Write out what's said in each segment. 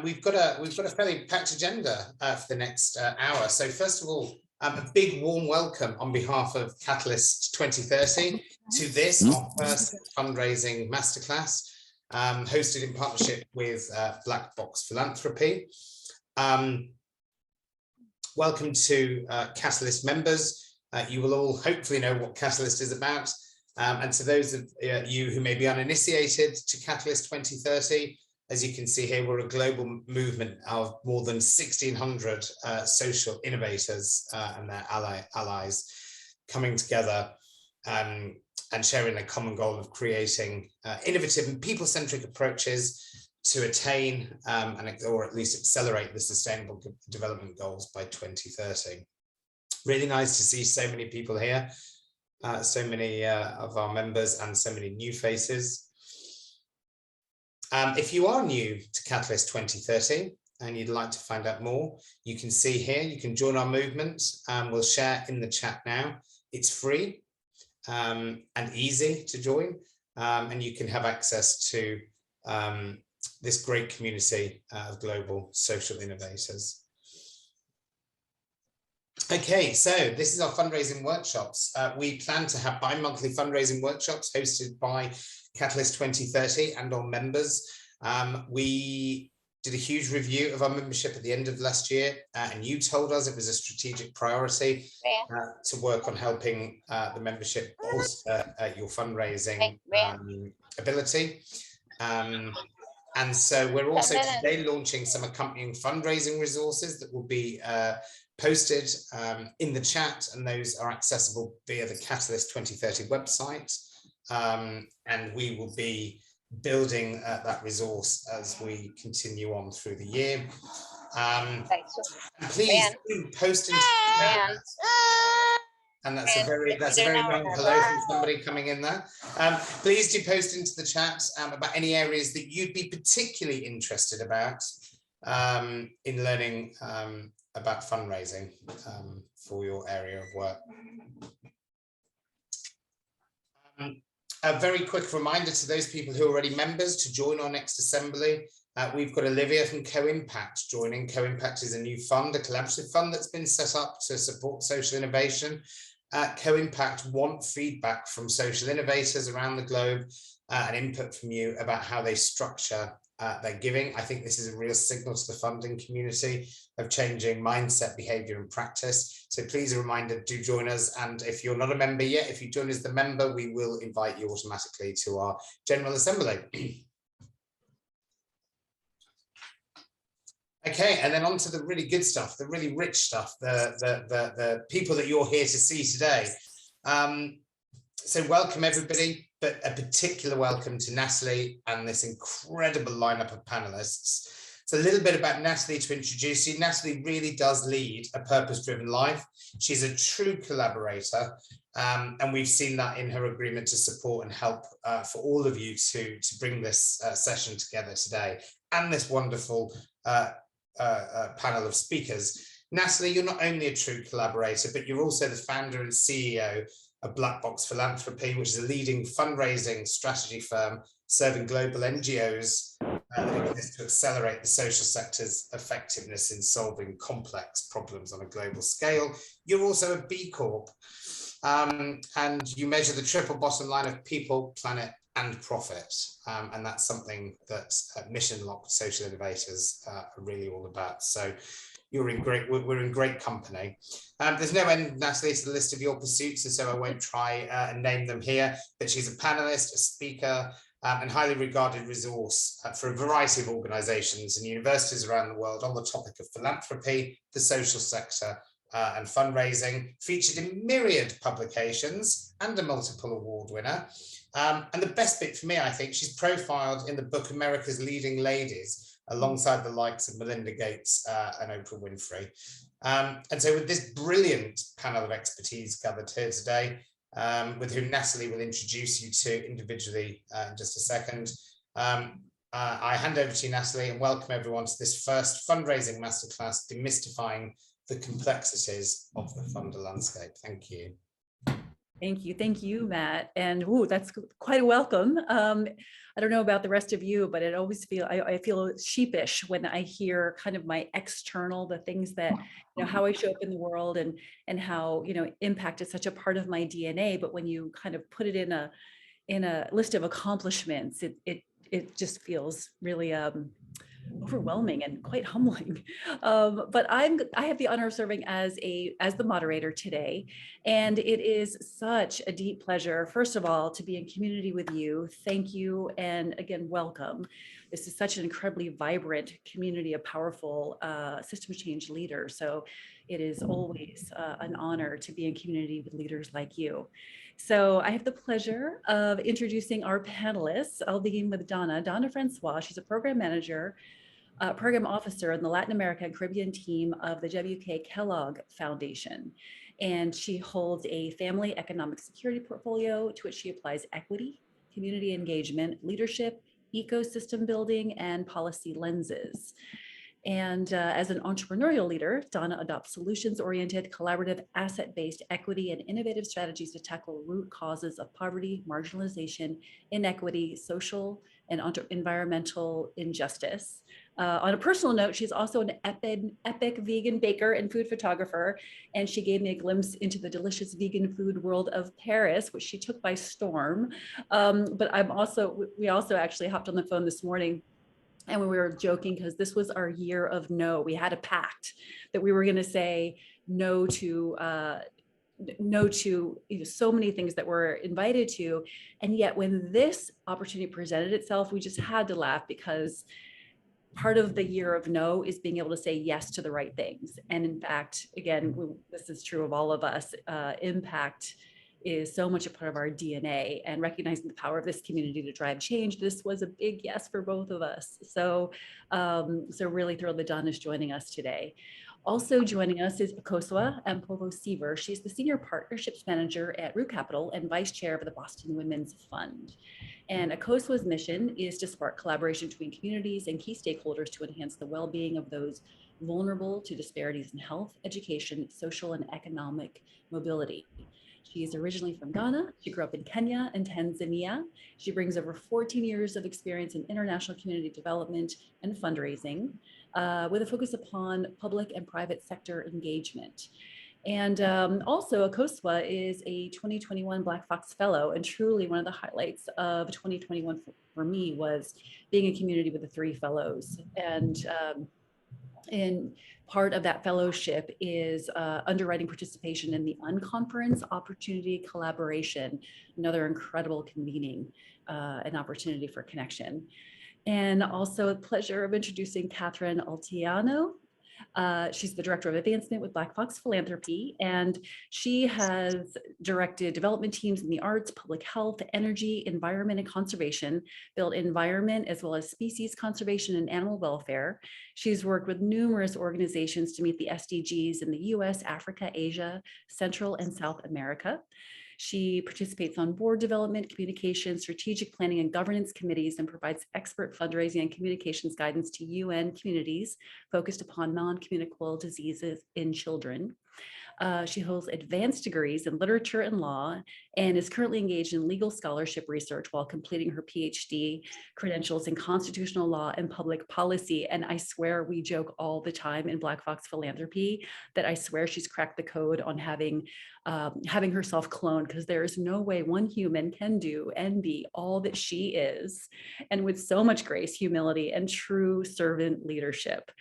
We've got a fairly packed agenda for the next hour. So first of all, a big warm welcome on behalf of Catalyst 2030 to this, our first fundraising masterclass, hosted in partnership with Black Box Philanthropy. Welcome to Catalyst members. You will all hopefully know what Catalyst is about. And to those of you who may be uninitiated to Catalyst 2030, as you can see here, we're a global movement of more than 1,600 social innovators and their allies coming together and sharing a common goal of creating innovative and people-centric approaches to attain or at least accelerate the Sustainable Development Goals by 2030. Really nice to see so many people here, so many of our members and so many new faces. If you are new to Catalyst 2030 and you'd like to find out more, you can see here, you can join our movement. We'll share in the chat now. It's free and easy to join, and you can have access to this great community of global social innovators. Okay, so this is our fundraising workshops. We plan to have bi-monthly fundraising workshops hosted by Catalyst 2030 and our members. We did a huge review of our membership at the end of last year, and you told us it was a strategic priority to work on helping the membership bolster your fundraising ability. And so we're also today launching some accompanying fundraising resources that will be posted in the chat, and those are accessible via the Catalyst 2030 website. And we will be building that resource as we continue on through the year. Please do post into the chat. And that's a very young hello from somebody coming in there. Please do post into the chat about any areas that you'd be particularly interested about in learning about fundraising for your area of work. A very quick reminder to those people who are already members to join our next assembly. We've got Olivia from Co-Impact joining. Co-Impact is a new fund, a collaborative fund that's been set up to support social innovation. Co-Impact want feedback from social innovators around the globe and input from you about how they structure their giving. I think this is a real signal to the funding community of changing mindset, behavior and practice. So please, a reminder, do join us. And if you're not a member yet, if you join as the member, we will invite you automatically to our General Assembly. Okay, and then on to the really good stuff, the really rich stuff, the people that you're here to see today. So welcome everybody, but a particular welcome to Natalie and this incredible lineup of panelists. So a little bit about Natalie to introduce you. Natalie really does lead a purpose-driven life. She's a true collaborator, and we've seen that in her agreement to support and help for all of you to bring this session together today, and this wonderful panel of speakers. Natalie, you're not only a true collaborator, but you're also the founder and CEO of Black Box Philanthropy, which is a leading fundraising strategy firm serving global NGOs that exist to accelerate the social sector's effectiveness in solving complex problems on a global scale. You're also a B Corp, and you measure the triple bottom line of people, planet, and profit, and that's something that mission-locked social innovators are really all about. So we're in great company. There's no end, Natalie, to the list of your pursuits, and so I won't try and name them here, but she's a panelist, a speaker, and highly regarded resource for a variety of organizations and universities around the world on the topic of philanthropy, the social sector, and fundraising, featured in myriad publications and a multiple award winner. And the best bit for me, I think, she's profiled in the book America's Leading Ladies, alongside the likes of Melinda Gates and Oprah Winfrey. And so with this brilliant panel of expertise gathered here today, with whom Natalie will introduce you to individually in just a second, I hand over to you, Natalie, and welcome everyone to this first fundraising masterclass, Demystifying the Complexities of the Funder Landscape. Thank you. Thank you, Matt. And ooh, that's quite a welcome. I don't know about the rest of you, but it always I feel sheepish when I hear kind of my external, the things that, how I show up in the world and how, impact is such a part of my DNA. But when you kind of put it in a list of accomplishments, it just feels really overwhelming and quite humbling. But I have the honor of serving as the moderator today, and it is such a deep pleasure, first of all, to be in community with you. Thank you, and again, welcome. This is such an incredibly vibrant community of powerful system change leaders. So it is always an honor to be in community with leaders like you. So I have the pleasure of introducing our panelists. I'll begin with Dana François. She's a program manager, program officer in the Latin America and Caribbean team of the WK Kellogg Foundation. And she holds a family economic security portfolio to which she applies equity, community engagement, leadership, ecosystem building, and policy lenses. And as an entrepreneurial leader, Dana adopts solutions-oriented, collaborative, asset-based equity and innovative strategies to tackle root causes of poverty, marginalization, inequity, social and environmental injustice. On a personal note, she's also an epic vegan baker and food photographer, and she gave me a glimpse into the delicious vegan food world of Paris, which she took by storm. But we also actually hopped on the phone this morning, and we were joking because this was our year of no. We had a pact that we were going to say no to so many things that we're invited to. And yet when this opportunity presented itself, we just had to laugh, because part of the year of no is being able to say yes to the right things. And in fact, again, this is true of all of us, impact is so much a part of our DNA, and recognizing the power of this community to drive change. This was a big yes for both of us. So, so really thrilled that Dana is joining us today. Also joining us is Akosua Ampofo Siever. She's the Senior Partnerships Manager at Root Capital and Vice Chair of the Boston Women's Fund. And Akosua's mission is to spark collaboration between communities and key stakeholders to enhance the well-being of those vulnerable to disparities in health, education, social, and economic mobility. She is originally from Ghana. She grew up in Kenya and Tanzania. She brings over 14 years of experience in international community development and fundraising, with a focus upon public and private sector engagement. And also, Akosua is a 2021 Black Fox Fellow, and truly one of the highlights of 2021 for me was being in community with the 3 fellows. And part of that fellowship is underwriting participation in the Unconference Opportunity Collaboration, another incredible convening, an opportunity for connection. And also a pleasure of introducing Catherine Olteanu. She's the Director of Advancement with Black Fox Philanthropy, and she has directed development teams in the arts, public health, energy, environment, and conservation, built environment as well as species conservation and animal welfare. She's worked with numerous organizations to meet the SDGs in the US, Africa, Asia, Central, and South America. She participates on board development, communication, strategic planning, and governance committees, and provides expert fundraising and communications guidance to UN communities focused upon non-communicable diseases in children. She holds advanced degrees in literature and law, and is currently engaged in legal scholarship research while completing her PhD credentials in constitutional law and public policy. And I swear, we joke all the time in Black Fox Philanthropy that I swear she's cracked the code on having herself cloned, because there is no way one human can do and be all that she is, and with so much grace, humility, and true servant leadership.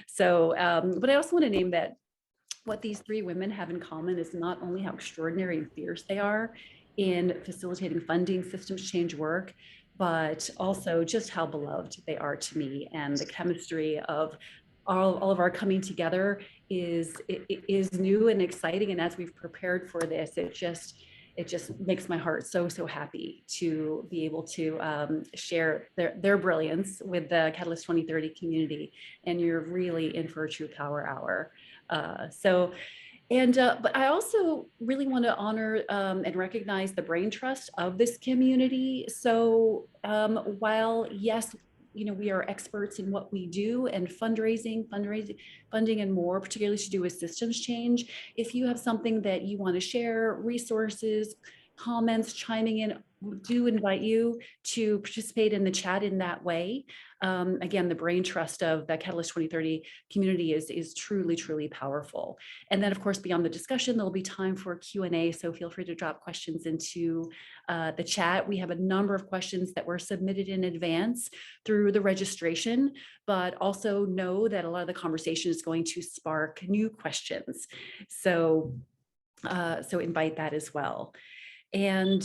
So, but I also want to name that what these 3 women have in common is not only how extraordinary and fierce they are in facilitating funding systems change work, but also just how beloved they are to me. And the chemistry of all of our coming together is new and exciting. And as we've prepared for this, it just makes my heart so happy to be able to share their brilliance with the Catalyst 2030 community. And you're really in for a true power hour. But I also really want to honor and recognize the brain trust of this community. So while yes, we are experts in what we do, and funding and more, particularly to do with systems change. If you have something that you want to share, resources, comments, chiming in, do invite you to participate in the chat in that way. Again, the brain trust of the Catalyst 2030 community is truly, truly powerful. And then, of course, beyond the discussion, there'll be time for Q&A, so feel free to drop questions into the chat. We have a number of questions that were submitted in advance through the registration, but also know that a lot of the conversation is going to spark new questions. So invite that as well. And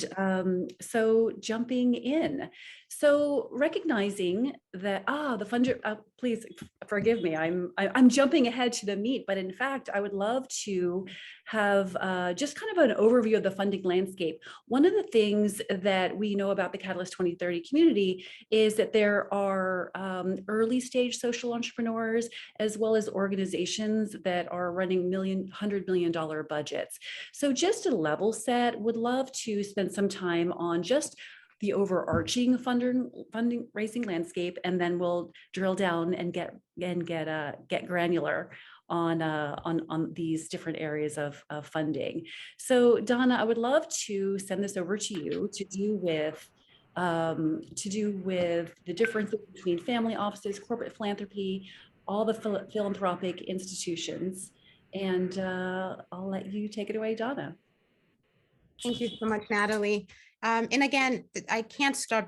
so jumping in, so recognizing that, the funder, please forgive me, I'm jumping ahead to the meat, but in fact, I would love to have just kind of an overview of the funding landscape. One of the things that we know about the Catalyst 2030 community is that there are early stage social entrepreneurs, as well as organizations that are running $100 million budgets. So just to level set, would love to spend some time on just the overarching funding raising landscape, and then we'll drill down and get granular on these different areas of funding. So Dana, I would love to send this over to you to do with the differences between family offices, corporate philanthropy, all the philanthropic institutions. And I'll let you take it away, Dana. Thank you so much, Natalie. And again, I can't start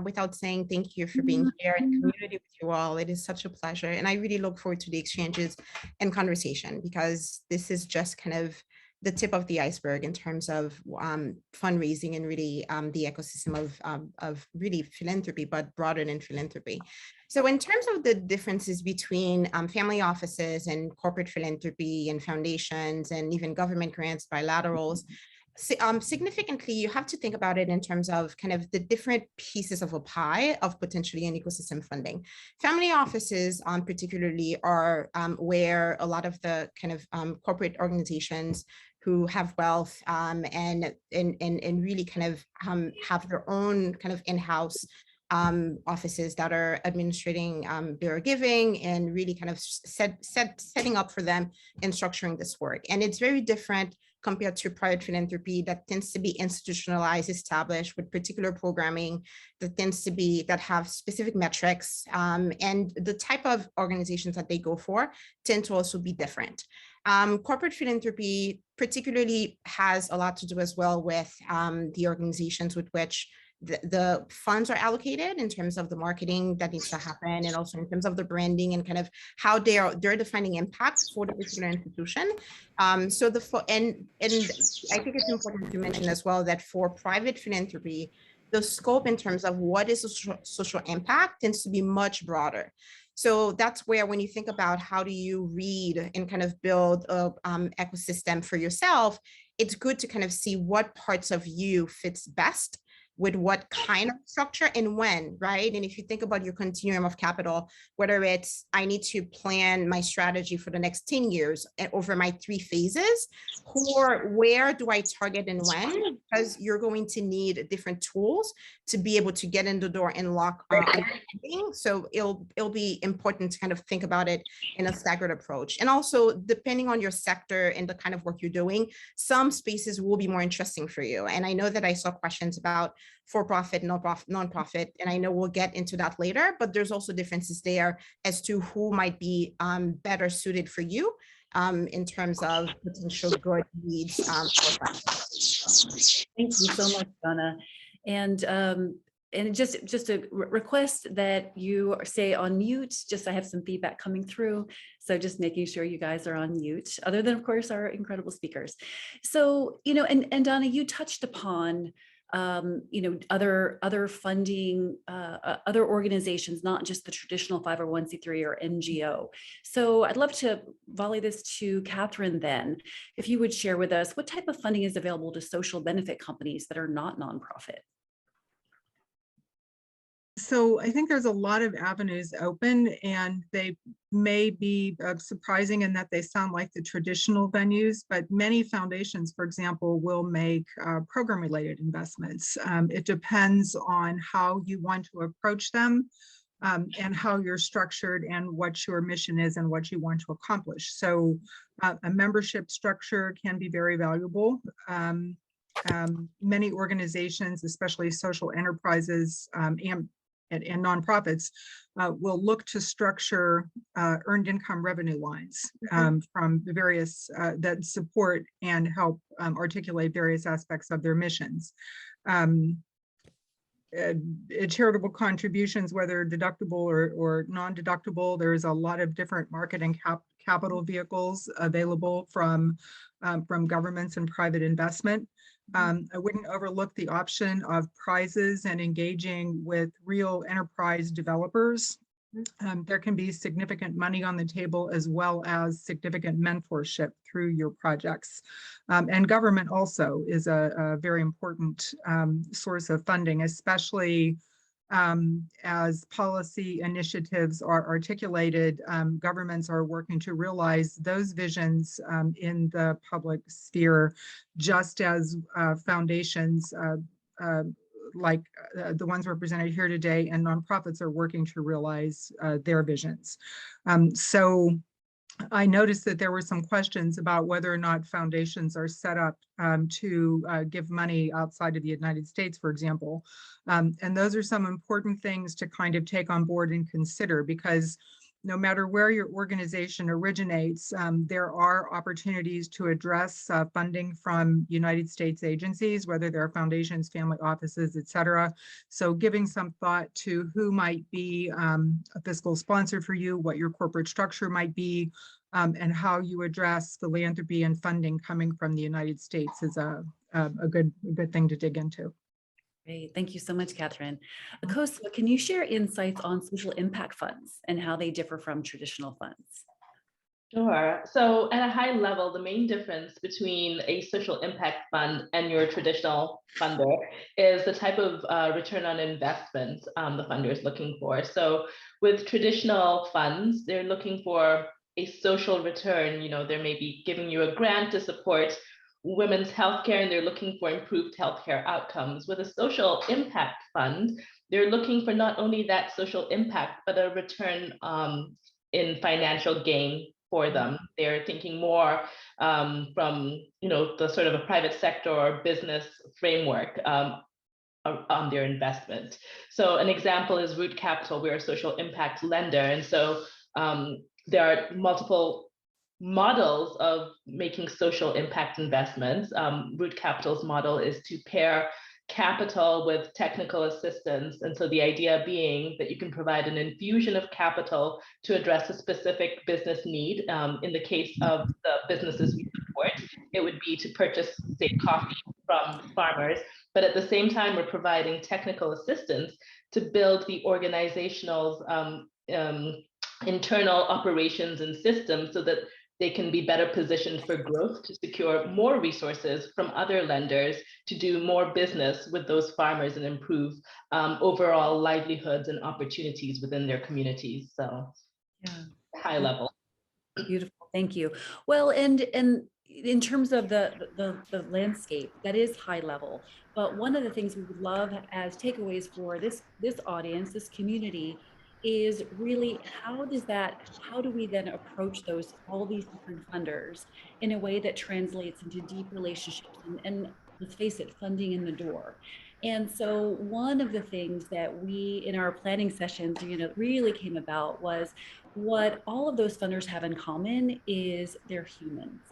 without saying thank you for being here in community with you all. It is such a pleasure. And I really look forward to the exchanges and conversation, because this is just kind of the tip of the iceberg in terms of fundraising and really the ecosystem of really philanthropy, but broader than philanthropy. So in terms of the differences between family offices and corporate philanthropy and foundations and even government grants, bilaterals, significantly, you have to think about it in terms of kind of the different pieces of a pie of potentially an ecosystem funding. Family offices particularly are where a lot of the kind of corporate organizations who have wealth and really kind of have their own kind of in-house offices that are administrating their giving and really kind of setting up for them and structuring this work. And it's very different compared to private philanthropy that tends to be institutionalized, established with particular programming that have specific metrics, and the type of organizations that they go for tend to also be different. Corporate philanthropy particularly has a lot to do as well with the organizations with which the funds are allocated in terms of the marketing that needs to happen, and also in terms of the branding and kind of how they're defining impact for the particular institution. And I think it's important to mention as well that for private philanthropy, the scope in terms of what is social impact tends to be much broader. So that's where, when you think about how do you read and kind of build a ecosystem for yourself, it's good to kind of see what parts of you fits best with what kind of structure and when, right? And if you think about your continuum of capital, whether it's I need to plan my strategy for the next 10 years over my 3 phases, or where do I target and when? Because you're going to need different tools to be able to get in the door and lock everything. So it'll be important to kind of think about it in a staggered approach. And also, depending on your sector and the kind of work you're doing, some spaces will be more interesting for you. And I know that I saw questions about for-profit, non-profit, and I know we'll get into that later, but there's also differences there as to who might be better suited for you in terms of potential good needs. Thank you so much, Dana. And just a request that you stay on mute. Just I have some feedback coming through, so just making sure you guys are on mute, other than of course our incredible speakers. So and Dana, you touched upon other funding, other organizations, not just the traditional 501c3 or NGO. So I'd love to volley this to Catherine then, if you would share with us what type of funding is available to social benefit companies that are not nonprofit. So I think there's a lot of avenues open, and they may be surprising in that they sound like the traditional venues, but many foundations, for example, will make program-related investments. It depends on how you want to approach them, and how you're structured and what your mission is and what you want to accomplish. So a membership structure can be very valuable. Many organizations, especially social enterprises and nonprofits, will look to structure earned income revenue lines from the various that support and help articulate various aspects of their missions. Charitable contributions, whether deductible or non-deductible, there's a lot of different market and capital vehicles available from governments and private investment. I wouldn't overlook the option of prizes and engaging with real enterprise developers. There can be significant money on the table, as well as significant mentorship through your projects. And government also is a very important source of funding, especially as policy initiatives are articulated. Governments are working to realize those visions in the public sphere, just as foundations like the ones represented here today and nonprofits are working to realize their visions. So I noticed that there were some questions about whether or not foundations are set up to give money outside of the United States, for example. And those are some important things to kind of take on board and consider, because no matter where your organization originates, there are opportunities to address funding from United States agencies, whether they're foundations, family offices, et cetera. So giving some thought to who might be a fiscal sponsor for you, what your corporate structure might be, and how you address philanthropy and funding coming from the United States is a good thing to dig into. Great. Thank you so much, Catherine. Akosua, can you share insights on social impact funds and how they differ from traditional funds? Sure. So at a high level, the main difference between a social impact fund and your traditional funder is the type of return on investment the funder is looking for. So with traditional funds, they're looking for a social return. You know, they may be giving you a grant to support women's healthcare, and they're looking for improved healthcare outcomes. With a social impact fund, they're looking for not only that social impact, but a return in financial gain for them. They're thinking more from, you know, the sort of a private sector or business framework on their investment. So an example is Root Capital. We're a social impact lender, and so there are multiple models of making social impact investments. Root Capital's model is to pair capital with technical assistance. And so the idea being that you can provide an infusion of capital to address a specific business need. In the case of the businesses we support, it would be to purchase, say, coffee from farmers. But at the same time, we're providing technical assistance to build the organizational's internal operations and systems so that they can be better positioned for growth, to secure more resources from other lenders, to do more business with those farmers and improve overall livelihoods and opportunities within their communities. So yeah, high level. Beautiful, thank you. Well, and in terms of the landscape, that is high level. But one of the things we would love as takeaways for this audience, this community, is really how do we then approach all these different funders in a way that translates into deep relationships and let's face it, funding in the door. And so one of the things that we in our planning sessions, you know, really came about was what all of those funders have in common is they're humans.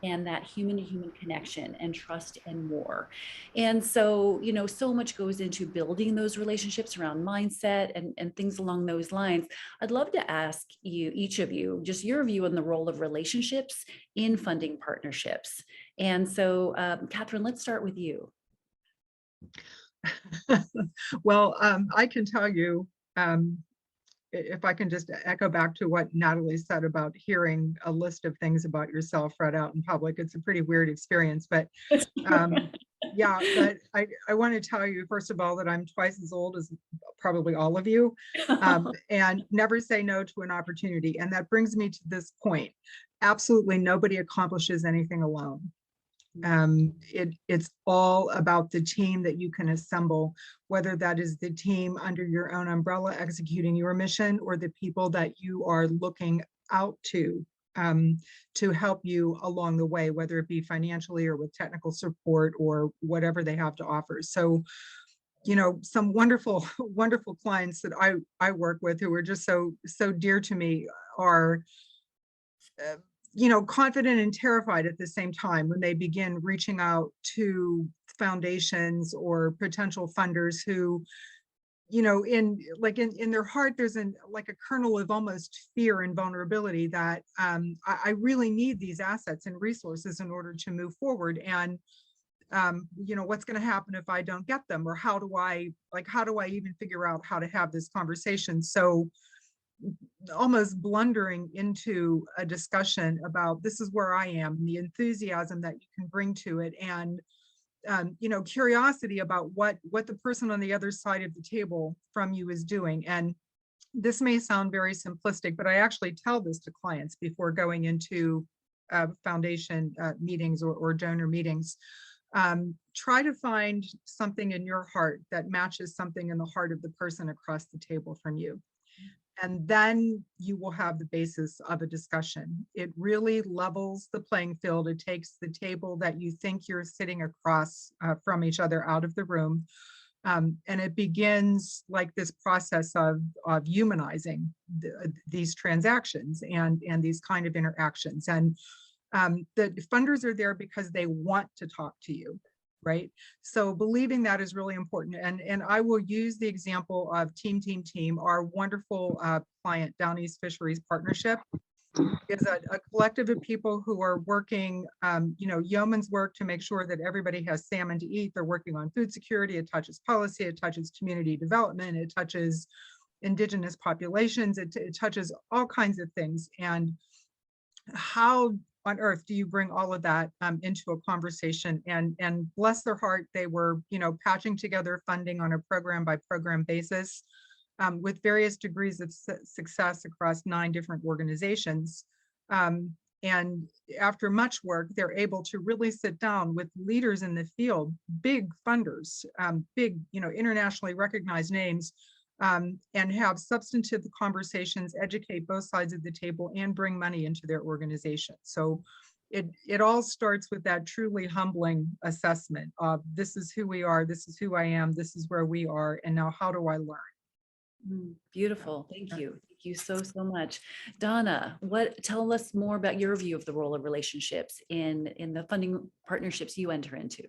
And that human-to-human connection and trust and more. And so, you know, so much goes into building those relationships around mindset and things along those lines. I'd love to ask you, each of you, just your view on the role of relationships in funding partnerships. And so, Catherine, let's start with you. Well, I can tell you, if I can just echo back to what Natalie said about hearing a list of things about yourself read out in public, it's a pretty weird experience, but Yeah, but I want to tell you, first of all, that I'm twice as old as probably all of you, and never say no to an opportunity. And that brings me to this point. Absolutely nobody accomplishes anything alone. It's all about the team that you can assemble, whether that is the team under your own umbrella executing your mission, or the people that you are looking out to help you along the way, whether it be financially or with technical support or whatever they have to offer. So, you know, some wonderful, wonderful clients that I work with who are just so dear to me are you know, confident and terrified at the same time when they begin reaching out to foundations or potential funders who, you know, in their heart, there's like a kernel of almost fear and vulnerability that I really need these assets and resources in order to move forward. And you know, what's going to happen if I don't get them, or how do I even figure out how to have this conversation? So almost blundering into a discussion about this is where I am, and the enthusiasm that you can bring to it, and you know, curiosity about what the person on the other side of the table from you is doing. And this may sound very simplistic, but I actually tell this to clients before going into foundation meetings or donor meetings. Try to find something in your heart that matches something in the heart of the person across the table from you. And then you will have the basis of a discussion. It really levels the playing field. It takes the table that you think you're sitting across from each other out of the room. And it begins like this process of humanizing these transactions and these kind of interactions. And the funders are there because they want to talk to you. Right. So believing that is really important. And I will use the example of Team, our wonderful client, Down East Fisheries Partnership, is a collective of people who are working, you know, yeoman's work to make sure that everybody has salmon to eat. They're working on food security. It touches policy. It touches community development. It touches indigenous populations. It touches all kinds of things. And how on earth do you bring all of that into a conversation? And bless their heart, they were, you know, patching together funding on a program by program basis with various degrees of success across 9 different organizations. And after much work, they're able to really sit down with leaders in the field, big funders, big, you know, internationally recognized names, and have substantive conversations, educate both sides of the table, and bring money into their organization. So it all starts with that truly humbling assessment of this is who we are, this is who I am, this is where we are, and now how do I learn? Beautiful. Thank you. Thank you so much. Dana, tell us more about your view of the role of relationships in the funding partnerships you enter into.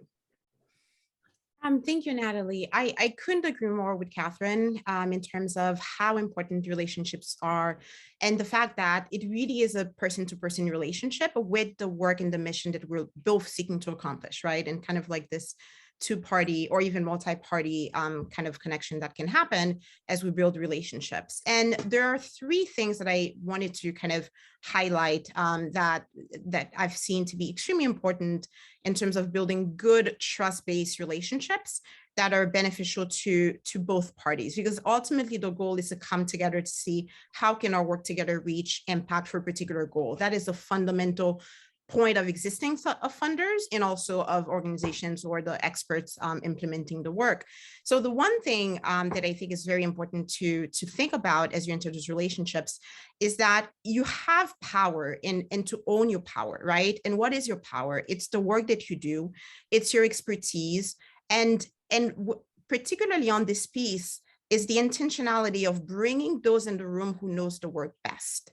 Thank you, Natalie. I couldn't agree more with Catherine in terms of how important relationships are, and the fact that it really is a person-to-person relationship with the work and the mission that we're both seeking to accomplish, right? And kind of like this two-party or even multi-party kind of connection that can happen as we build relationships. And there are 3 things that I wanted to kind of highlight that I've seen to be extremely important in terms of building good trust-based relationships that are beneficial to both parties, because ultimately the goal is to come together to see how can our work together reach impact for a particular goal. That is a fundamental point of existing of funders and also of organizations or the experts implementing the work. So the one thing that I think is very important to think about as you enter those relationships is that you have power and to own your power, right? And what is your power? It's the work that you do, it's your expertise, and particularly on this piece is the intentionality of bringing those in the room who knows the work best,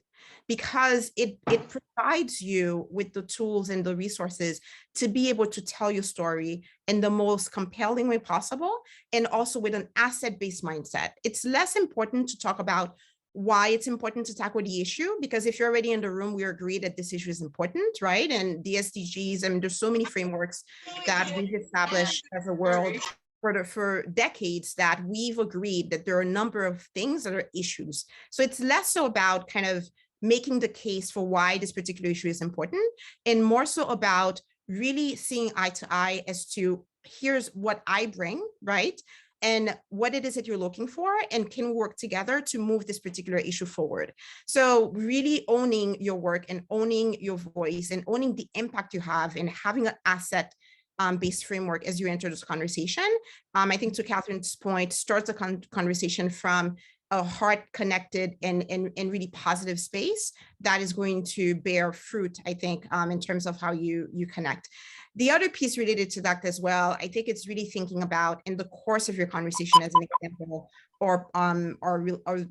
because it provides you with the tools and the resources to be able to tell your story in the most compelling way possible, and also with an asset-based mindset. It's less important to talk about why it's important to tackle the issue, because if you're already in the room, we agree that this issue is important, right? And the SDGs, I mean, there's so many frameworks that we've established as a world for decades that we've agreed that there are a number of things that are issues. So it's less so about kind of making the case for why this particular issue is important, and more so about really seeing eye to eye as to here's what I bring, right? And what it is that you're looking for, and can work together to move this particular issue forward. So really owning your work and owning your voice and owning the impact you have, and having an asset based framework as you enter this conversation. I think, to Catherine's point, starts a conversation from a heart connected and really positive space that is going to bear fruit, I think, in terms of how you connect. The other piece related to that as well, I think it's really thinking about, in the course of your conversation, as an example, or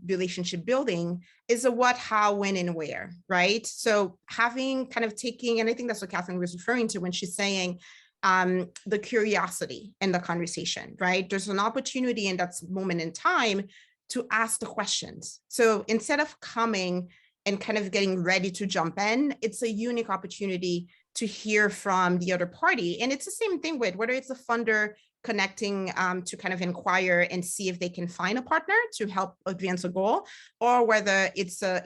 relationship building, is a what, how, when, and where, right? So having kind of taking, and I think that's what Catherine was referring to when she's saying, the curiosity in the conversation, right? There's an opportunity in that moment in time to ask the questions. So instead of coming and kind of getting ready to jump in, it's a unique opportunity to hear from the other party. And it's the same thing with whether it's a funder connecting to kind of inquire and see if they can find a partner to help advance a goal, or whether it's a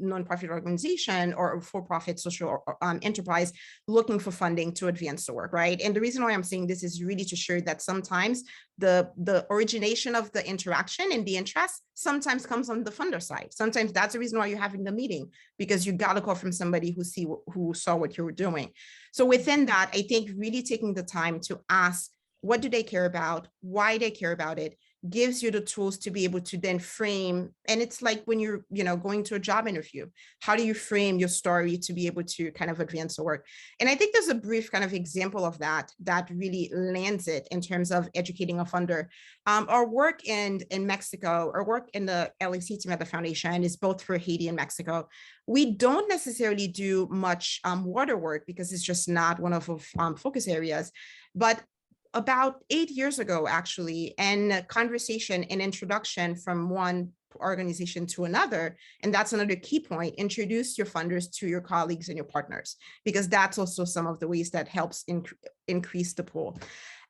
nonprofit organization or a for-profit social enterprise looking for funding to advance the work, right? And the reason why I'm saying this is really to share that sometimes the origination of the interaction and the interest sometimes comes on the funder side. Sometimes that's the reason why you're having the meeting, because you got a call from somebody who saw what you were doing. So within that, I think really taking the time to ask, what do they care about? Why they care about it gives you the tools to be able to then frame. And it's like when you're, going to a job interview, how do you frame your story to be able to kind of advance the work? And I think there's a brief kind of example of that really lands it in terms of educating a funder. Our work in Mexico, our work in the LAC team at the foundation is both for Haiti and Mexico. We don't necessarily do much water work because it's just not one of our focus areas. But about 8 years ago, actually, and a conversation and introduction from one organization to another, and that's another key point, introduce your funders to your colleagues and your partners, because that's also some of the ways that helps increase the pool.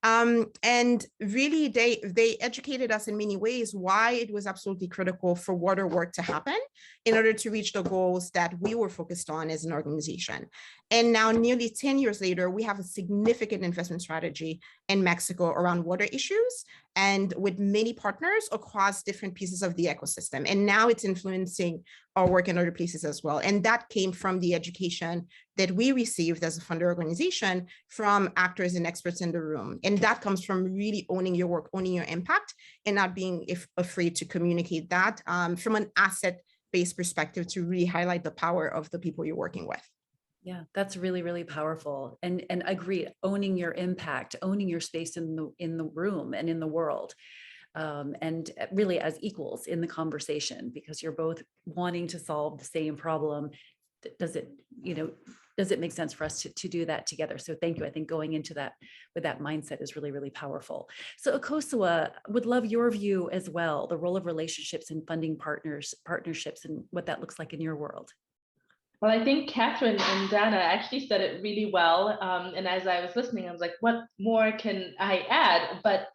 And really, they educated us in many ways why it was absolutely critical for water work to happen in order to reach the goals that we were focused on as an organization. And now, nearly 10 years later, we have a significant investment strategy in Mexico around water issues, and with many partners across different pieces of the ecosystem. And now it's influencing our work in other places as well. And that came from the education that we received as a funder organization from actors and experts in the room. And that comes from really owning your work, owning your impact, and not being afraid to communicate that from an asset-based perspective, to really highlight the power of the people you're working with. Yeah, that's really, really powerful. And agree, owning your impact, owning your space in the room and in the world. And really as equals in the conversation, because you're both wanting to solve the same problem. Does it make sense for us to do that together? So thank you. I think going into that with that mindset is really, really powerful. So Akosua, would love your view as well, the role of relationships and funding partnerships, and what that looks like in your world. Well, I think Catherine and Dana actually said it really well. And as I was listening, I was like, what more can I add? But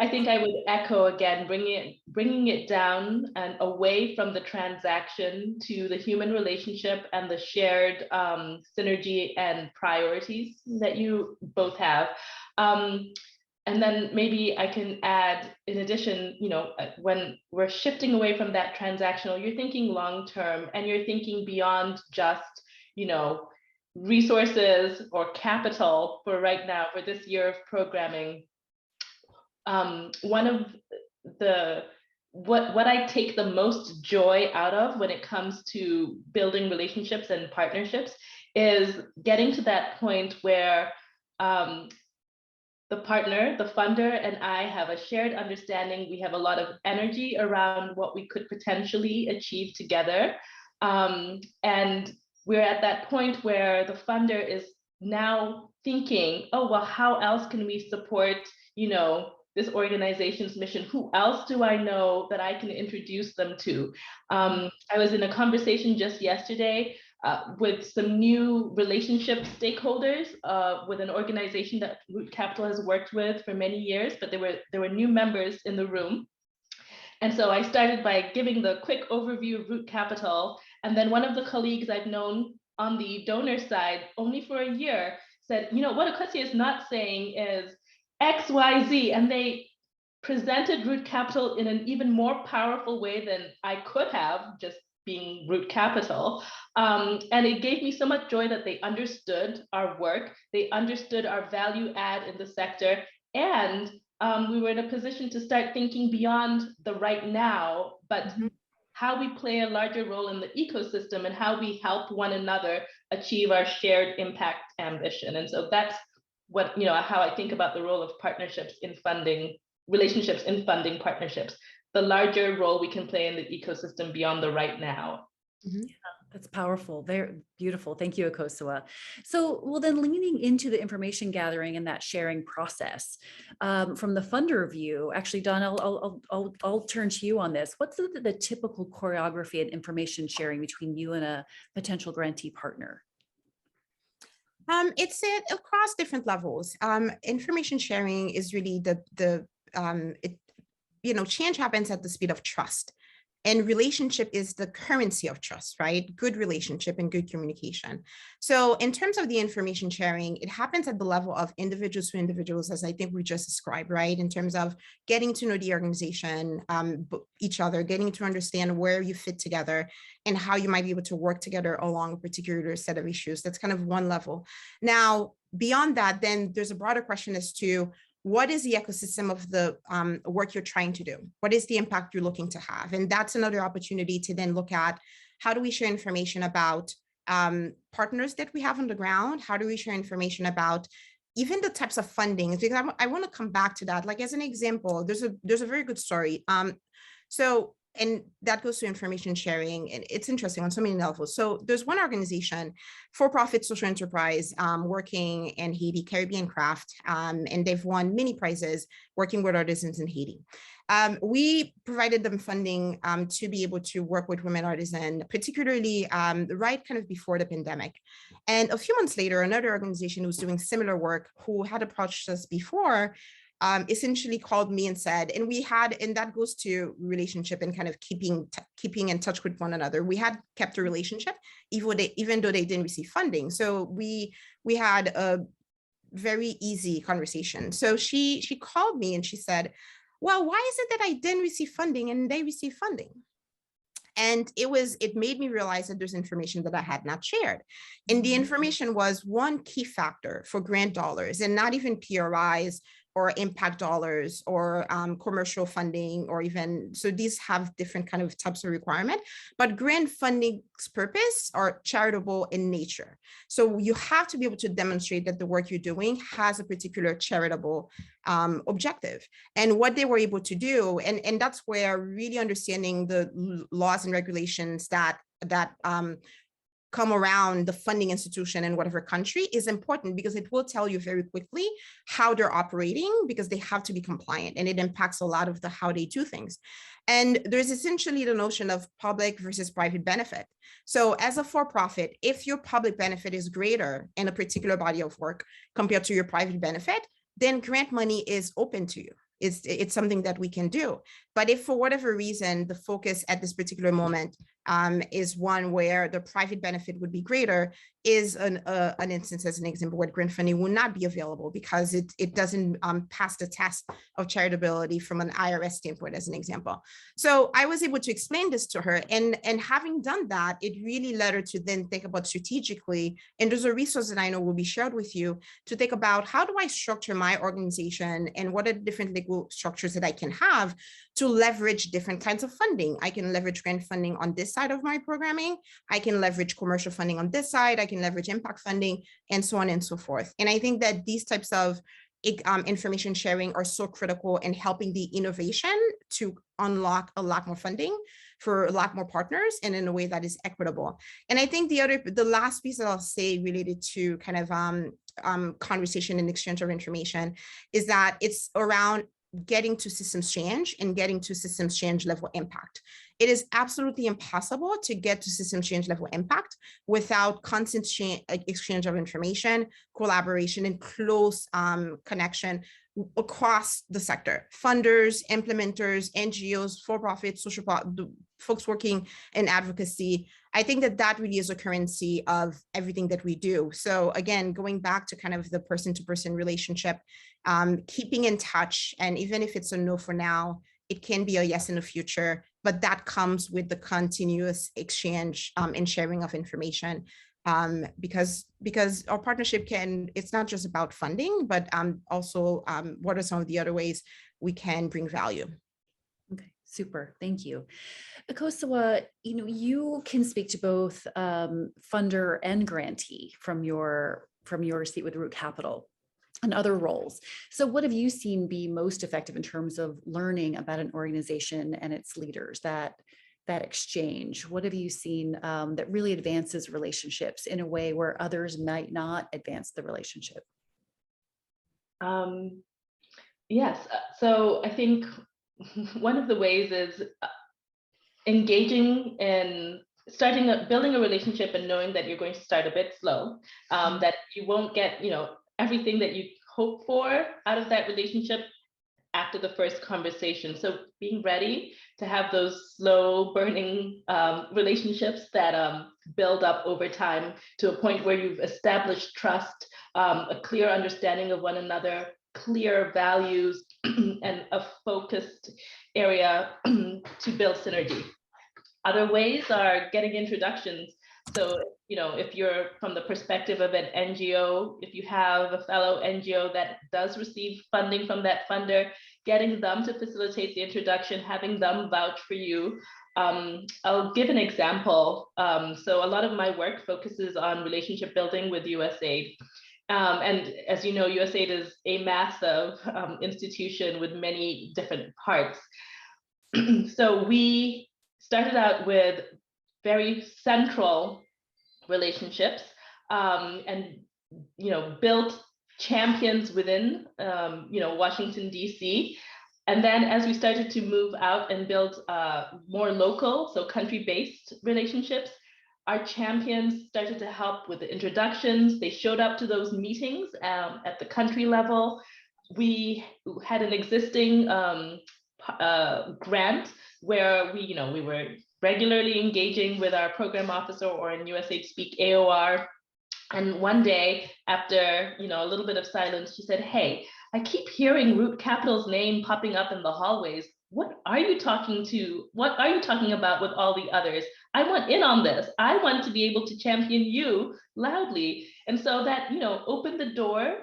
I think I would echo again, bringing it down and away from the transaction to the human relationship and the shared synergy and priorities that you both have. And then maybe I can add, in addition, when we're shifting away from that transactional, you're thinking long-term, and you're thinking beyond just, resources or capital for right now, for this year of programming. One of what I take the most joy out of when it comes to building relationships and partnerships is getting to that point where the partner, the funder, and I have a shared understanding. We have a lot of energy around what we could potentially achieve together. And we're at that point where the funder is now thinking, oh, well, how else can we support, this organization's mission? Who else do I know that I can introduce them to? I was in a conversation just yesterday with some new relationship stakeholders with an organization that Root Capital has worked with for many years, but there were new members in the room. And so I started by giving the quick overview of Root Capital. And then one of the colleagues I've known on the donor side only for a year said, what Akosua is not saying is, XYZ, and they presented Root Capital in an even more powerful way than I could have, just being Root Capital. And it gave me so much joy that they understood our work, they understood our value add in the sector, and we were in a position to start thinking beyond the right now, but how we play a larger role in the ecosystem and how we help one another achieve our shared impact ambition. And so that's what, how I think about the role of partnerships in funding, relationships in funding partnerships, the larger role we can play in the ecosystem beyond the right now. That's powerful. Very beautiful. Thank you, Akosua. So, well, then leaning into the information gathering and that sharing process, from the funder view, actually, Don, I'll turn to you on this. What's the typical choreography and information sharing between you and a potential grantee partner? It's across different levels. Information sharing is really change happens at the speed of trust. And relationship is the currency of trust, right? Good relationship and good communication. So in terms of the information sharing, it happens at the level of individuals to individuals, as I think we just described, right? In terms of getting to know the organization, each other, getting to understand where you fit together and how you might be able to work together along a particular set of issues. That's kind of one level. Now, beyond that, then there's a broader question as to what is the ecosystem of the work you're trying to do? What is the impact you're looking to have? And that's another opportunity to then look at how do we share information about partners that we have on the ground? How do we share information about even the types of funding? Because I want to come back to that. Like as an example, there's a very good story. And that goes to information sharing, and it's interesting on so many levels. So there's one organization, for-profit social enterprise, working in Haiti, Caribbean Craft, and they've won many prizes working with artisans in Haiti. We provided them funding to be able to work with women artisans, particularly right kind of before the pandemic. And a few months later, another organization who was doing similar work, who had approached us before, essentially called me and said, and that goes to relationship and kind of keeping in touch with one another. We had kept a relationship, even though they didn't receive funding. So we had a very easy conversation. So she called me and she said, well, why is it that I didn't receive funding and they received funding? And it made me realize that there's information that I had not shared. And the information was one key factor for grant dollars, and not even PRIs or impact dollars or commercial funding, or even, so these have different kind of types of requirement, but grant funding's purpose are charitable in nature. So you have to be able to demonstrate that the work you're doing has a particular charitable objective. And what they were able to do, and that's where really understanding the laws and regulations that come around the funding institution in whatever country is important, because it will tell you very quickly how they're operating, because they have to be compliant, and it impacts a lot of how they do things. And there's essentially the notion of public versus private benefit. So as a for-profit, if your public benefit is greater in a particular body of work compared to your private benefit, then grant money is open to you. It's something that we can do. But if for whatever reason, the focus at this particular moment is one where the private benefit would be greater, is an instance, as an example, where grant funding will not be available because it doesn't pass the test of charitability from an IRS standpoint, as an example. So I was able to explain this to her, and having done that, it really led her to then think about strategically, and there's a resource that I know will be shared with you, to think about how do I structure my organization and what are the different legal structures that I can have to leverage different kinds of funding. I can leverage grant funding on this side of my programming. I can leverage commercial funding on this side. I can leverage impact funding, and so on and so forth. And I think that these types of information sharing are so critical in helping the innovation to unlock a lot more funding for a lot more partners, and in a way that is equitable. And I think the last piece that I'll say related to kind of conversation and exchange of information is that it's around getting to systems change and getting to systems change level impact. It is absolutely impossible to get to systems change level impact without constant exchange of information, collaboration, and close connection across the sector. Funders, implementers, NGOs, for-profit, folks working in advocacy, I think that that really is a currency of everything that we do. So again, going back to kind of the person-to-person relationship, keeping in touch, and even if it's a no for now, it can be a yes in the future, but that comes with the continuous exchange and sharing of information. Because our partnership it's not just about funding, but also what are some of the other ways we can bring value. Okay, super, thank you. Akosua, you can speak to both funder and grantee from your seat with Root Capital and other roles. So what have you seen be most effective in terms of learning about an organization and its leaders, that exchange? What have you seen that really advances relationships in a way where others might not advance the relationship? Yes, so I think one of the ways is engaging in building a relationship and knowing that you're going to start a bit slow, that you won't get, everything that you hope for out of that relationship after the first conversation. So being ready to have those slow burning relationships that build up over time to a point where you've established trust, a clear understanding of one another, clear values, and a focused area to build synergy. Other ways are getting introductions. So, if you're from the perspective of an NGO, if you have a fellow NGO that does receive funding from that funder, getting them to facilitate the introduction, having them vouch for you. I'll give an example. So a lot of my work focuses on relationship building with USAID. And as you know, USAID is a massive institution with many different parts. So we started out with very central relationships and built champions within Washington, DC. And then as we started to move out and build more local, so country-based relationships, our champions started to help with the introductions. They showed up to those meetings at the country level. We had an existing grant where we were regularly engaging with our program officer, or in USAID speak AOR. And one day, after a little bit of silence, she said, "Hey, I keep hearing Root Capital's name popping up in the hallways. What are you talking to? What are you talking about with all the others? I want in on this. I want to be able to champion you loudly." And so that opened the door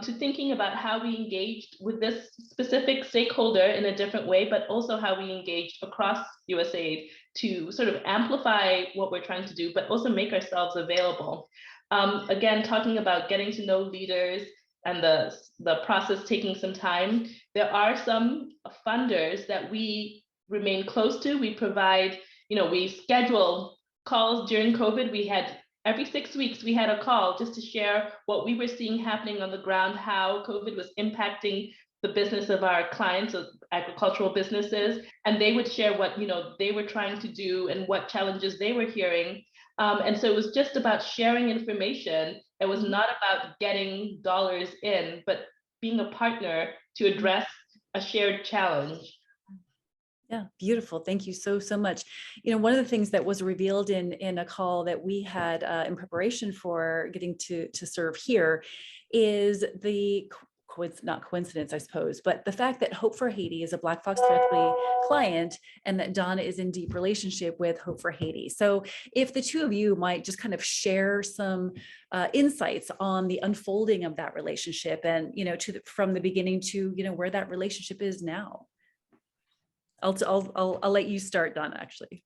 to thinking about how we engaged with this specific stakeholder in a different way, but also how we engaged across USAID to sort of amplify what we're trying to do, but also make ourselves available. Again, talking about getting to know leaders and the process taking some time, there are some funders that we remain close to. We provide, we schedule calls during COVID. We had every 6 weeks, we had a call just to share what we were seeing happening on the ground, how COVID was impacting the business of our clients, of agricultural businesses, and they would share what they were trying to do and what challenges they were hearing. And so it was just about sharing information. It was not about getting dollars in, but being a partner to address a shared challenge. Yeah, beautiful. Thank you so much. One of the things that was revealed in a call that we had in preparation for getting to serve here is the not coincidence, I suppose, but the fact that Hope for Haiti is a Black Fox Philanthropy client, and that Dana is in deep relationship with Hope for Haiti. So if the two of you might just kind of share some insights on the unfolding of that relationship, and from the beginning to where that relationship is now. I'll let you start, Dana, actually.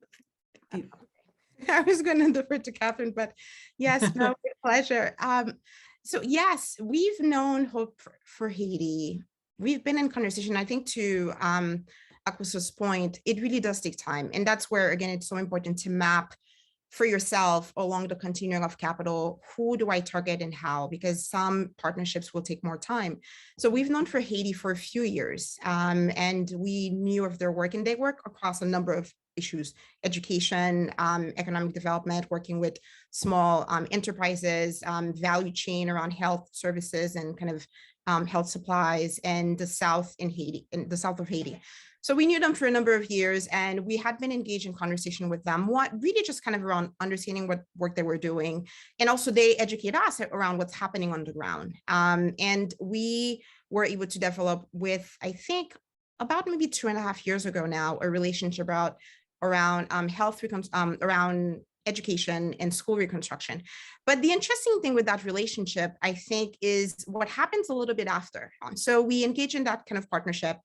I was going to defer to Catherine, but yes, no, with pleasure. So yes, we've known Hope for Haiti. We've been in conversation, I think, to Akosua's point, it really does take time. And that's where, again, it's so important to map for yourself along the continuum of capital, who do I target and how, because some partnerships will take more time. So we've known for Haiti for a few years, and we knew of their work, and they work across a number of issues: education, economic development, working with small enterprises, value chain around health services and kind of health supplies, and the south of Haiti. So we knew them for a number of years, and we had been engaged in conversation with them, what really just kind of around understanding what work they were doing. And also they educate us around what's happening on the ground. And we were able to develop with, I think, about maybe 2.5 years ago now, a relationship around around education and school reconstruction. But the interesting thing with that relationship, I think, is what happens a little bit after. So we engage in that kind of partnership.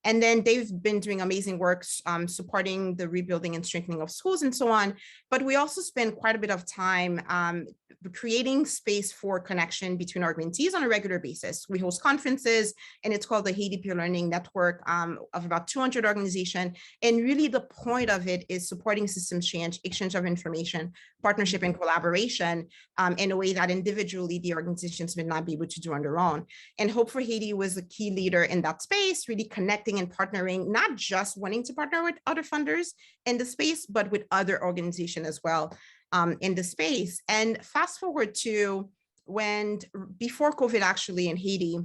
And then they've been doing amazing work supporting the rebuilding and strengthening of schools and so on. But we also spend quite a bit of time creating space for connection between our grantees on a regular basis. We host conferences, and it's called the Haiti Peer Learning Network of about 200 organizations. And really the point of it is supporting systems change, exchange of information, partnership and collaboration in a way that individually the organizations may not be able to do on their own. And Hope for Haiti was a key leader in that space, really connecting and partnering, not just wanting to partner with other funders in the space, but with other organizations as well in the space. And fast forward to before COVID actually in Haiti,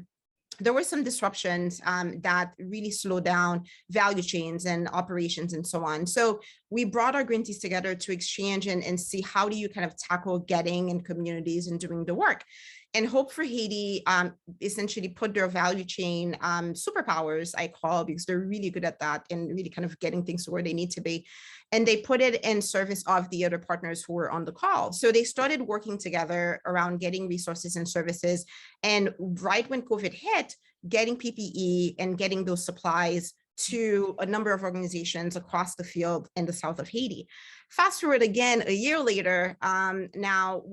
there were some disruptions that really slowed down value chains and operations and so on. So we brought our grantees together to exchange and see how do you kind of tackle getting in communities and doing the work. And Hope for Haiti essentially put their value chain superpowers, I call, because they're really good at that and really kind of getting things to where they need to be. And they put it in service of the other partners who were on the call. So they started working together around getting resources and services. And right when COVID hit, getting PPE and getting those supplies to a number of organizations across the field in the south of Haiti. Fast forward again, a year later, now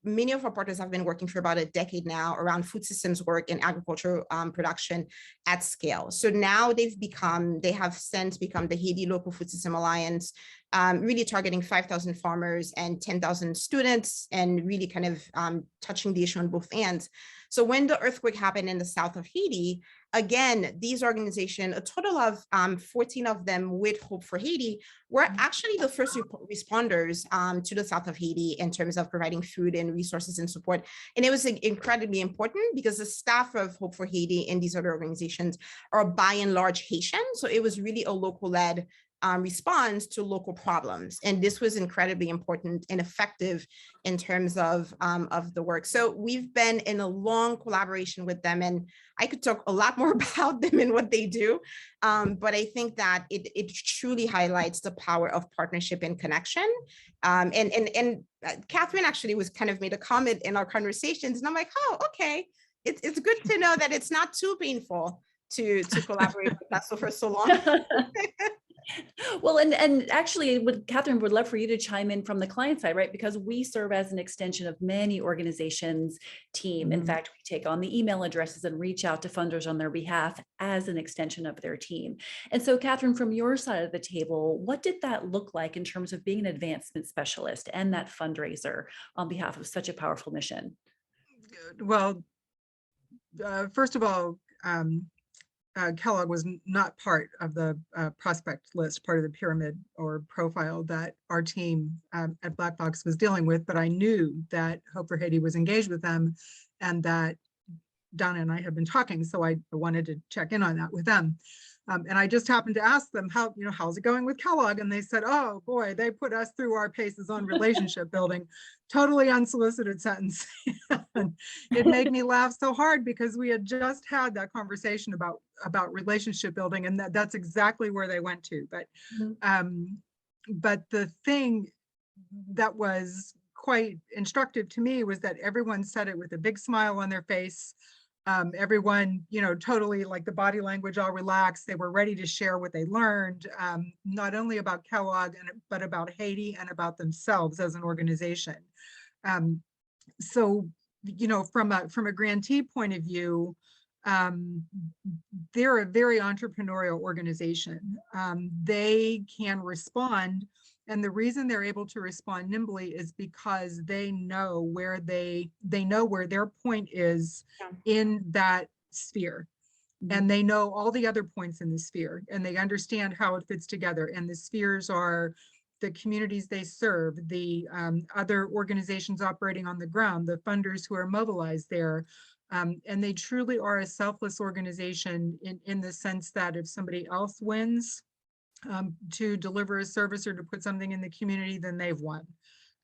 many of our partners have been working for about a decade now around food systems work and agricultural production at scale. So now they have since become the Haiti Local Food System Alliance, really targeting 5,000 farmers and 10,000 students, and really kind of touching the issue on both ends. So when the earthquake happened in the south of Haiti, again, these organizations, a total of 14 of them with Hope for Haiti, were actually the first responders to the south of Haiti in terms of providing food and resources and support. And it was incredibly important because the staff of Hope for Haiti and these other organizations are by and large Haitian. So it was really a local-led response to local problems. And this was incredibly important and effective in terms of the work. So we've been in a long collaboration with them, and I could talk a lot more about them and what they do. But I think that it truly highlights the power of partnership and connection. And Catherine actually was kind of made a comment in our conversations, and I'm like, oh, okay. It's good to know that it's not too painful to collaborate with us for so long. Well, and actually, Catherine, would love for you to chime in from the client side, right? Because we serve as an extension of many organizations' team. In fact, we take on the email addresses and reach out to funders on their behalf as an extension of their team. And so, Catherine, from your side of the table, what did that look like in terms of being an advancement specialist and that fundraiser on behalf of such a powerful mission? Well, first of all, Kellogg was not part of the prospect list, part of the pyramid or profile that our team at Black Box was dealing with, but I knew that Hope for Haiti was engaged with them and that Dana and I had been talking, so I wanted to check in on that with them. And I just happened to ask them, how's it going with Kellogg? And they said, oh boy, they put us through our paces on relationship building. Totally unsolicited sentence. And it made me laugh so hard because we had just had that conversation about relationship building, and that's exactly where they went to. But the thing that was quite instructive to me was that everyone said it with a big smile on their face. Everyone, totally like the body language all relaxed. They were ready to share what they learned, not only about Kellogg, but about Haiti and about themselves as an organization. So, from a grantee point of view, they're a very entrepreneurial organization. They can respond. And the reason they're able to respond nimbly is because they know where their point is in that sphere. And they know all the other points in the sphere, and they understand how it fits together. And the spheres are the communities they serve, the other organizations operating on the ground, the funders who are mobilized there, And they truly are a selfless organization in the sense that if somebody else wins to deliver a service or to put something in the community, then they've won.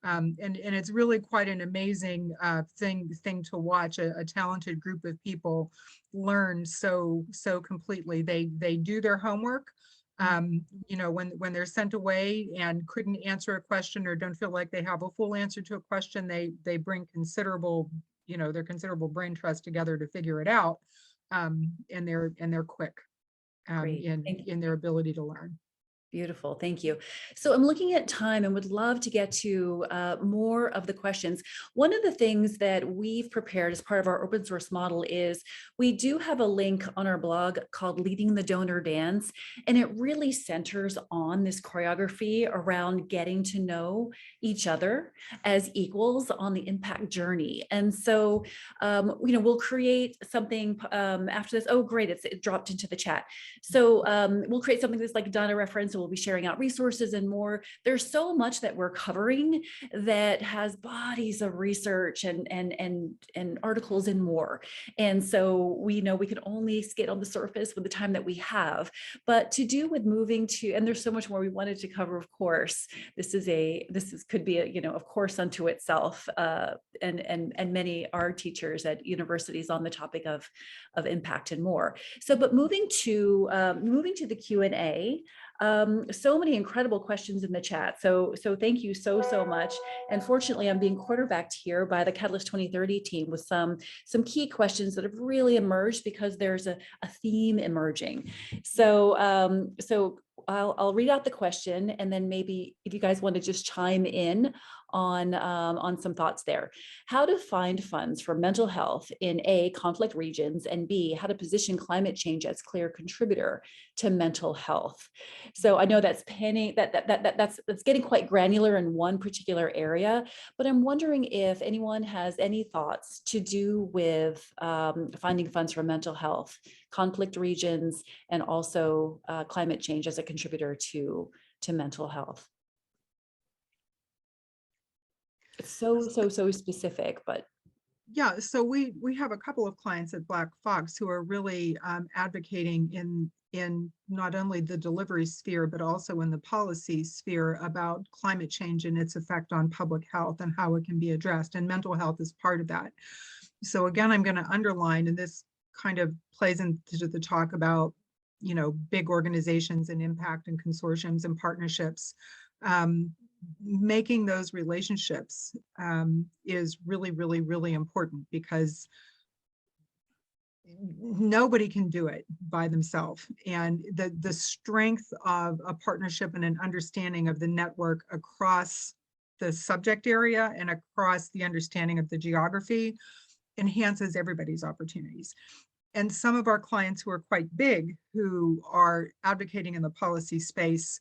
And it's really quite an amazing thing to watch a talented group of people learn so completely. They do their homework. You know, when they're sent away and couldn't answer a question or don't feel like they have a full answer to a question, they bring considerable, you know, their considerable brain trust together to figure it out. And they're quick in their ability to learn. Beautiful. Thank you. So I'm looking at time and would love to get to more of the questions. One of the things that we've prepared as part of our open source model is we do have a link on our blog called Leading the Donor Dance, and it really centers on this choreography around getting to know each other as equals on the impact journey. And so, you know, we'll create something after this. Oh, great. It dropped into the chat. So we'll create something that's like Dana referenced. We'll be sharing out resources and more. There's so much that we're covering that has bodies of research and articles and more. And so we know we can only skate on the surface with the time that we have, but to do with moving to, and there's so much more we wanted to cover, of course. This could be a, you know, of course unto itself. And many are teachers at universities on the topic of impact and more. So, but moving to the Q&A, so many incredible questions in the chat. So thank you so much. And fortunately, I'm being quarterbacked here by the Catalyst 2030 team with some key questions that have really emerged because there's a theme emerging. So I'll read out the question, and then maybe if you guys want to just chime in on some thoughts there. How to find funds for mental health in A, conflict regions, and B, how to position climate change as clear contributor to mental health. So I know that's that's getting quite granular in one particular area, but I'm wondering if anyone has any thoughts to do with finding funds for mental health, conflict regions, and also climate change as a contributor to mental health. It's so specific, but yeah. So we have a couple of clients at Black Fox who are really advocating in not only the delivery sphere, but also in the policy sphere about climate change and its effect on public health and how it can be addressed. And mental health is part of that. So again, I'm going to underline, and this kind of plays into the talk about, you know, big organizations and impact and consortiums and partnerships. Making those relationships is really important, because nobody can do it by themselves. And the strength of a partnership and an understanding of the network across the subject area and across the understanding of the geography enhances everybody's opportunities. And some of our clients who are quite big, who are advocating in the policy space,